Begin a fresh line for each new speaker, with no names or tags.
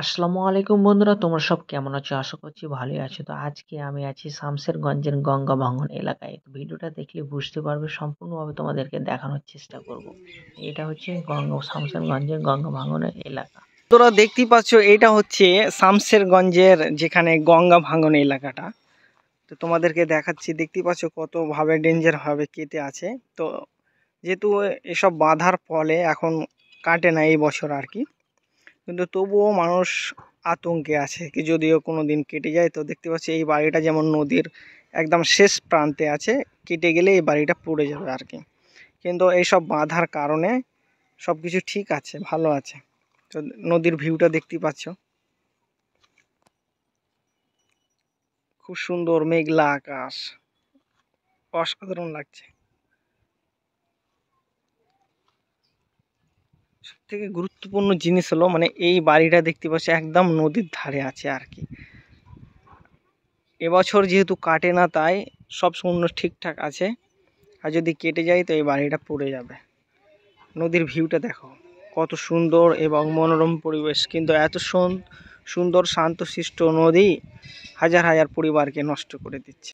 আসসালামু আলাইকুম বন্ধুরা, তোমরা সব কেমন আছো? আশা করছি ভালোই আছো। তো আজকে আমি আছি শামসেরগঞ্জের গঙ্গা ভাঙন এলাকায়। তো ভিডিওটা দেখলে বুঝতে পারবে, সম্পূর্ণভাবে তোমাদেরকে দেখানোর চেষ্টা করব। এটা হচ্ছে শামসেরগঞ্জের গঙ্গা ভাঙনের এলাকা।
তোরা দেখতেই পাচ্ছ, এটা হচ্ছে শামসেরগঞ্জের যেখানে গঙ্গা ভাঙন এলাকাটা। তো তোমাদেরকে দেখাচ্ছি, দেখতেই পাচ্ছ কত ভাবে ডেঞ্জার ভাবে কেটে আছে। তো যেহেতু এসব বাঁধার ফলে এখন কাটে না এই বছর আর কি, কিন্তু তবুও মানুষ আতঙ্কে আছে কি যদিও কোনো দিন কেটে যায়। তো দেখতে পাচ্ছি এই বাড়িটা যেমন নদীর একদম শেষ প্রান্তে আছে, কেটে গেলে এই বাড়িটা পড়ে যাবে আর কি। কিন্তু এইসব বাঁধার কারণে সব কিছু ঠিক আছে, ভালো আছে। তো নদীর ভিউটা দেখতেই পাচ্ছ, খুব সুন্দর মেঘলা আকাশ, অসাধারণ লাগছে। সব থেকে গুরুত্বপূর্ণ জিনিস হলো মানে এই বাড়িটা দেখতে পাচ্ছি একদম নদীর ধারে আছে আর কি। এবছর যেহেতু কাটে না তাই সব শূন্য ঠিকঠাক আছে, আর যদি কেটে যায় তো এই বাড়িটা পড়ে যাবে। নদীর ভিউটা দেখো কত সুন্দর এবং মনোরম পরিবেশ, কিন্তু এত সুন্দর শান্তশিষ্ট নদী হাজার হাজার পরিবারকে নষ্ট করে দিচ্ছে।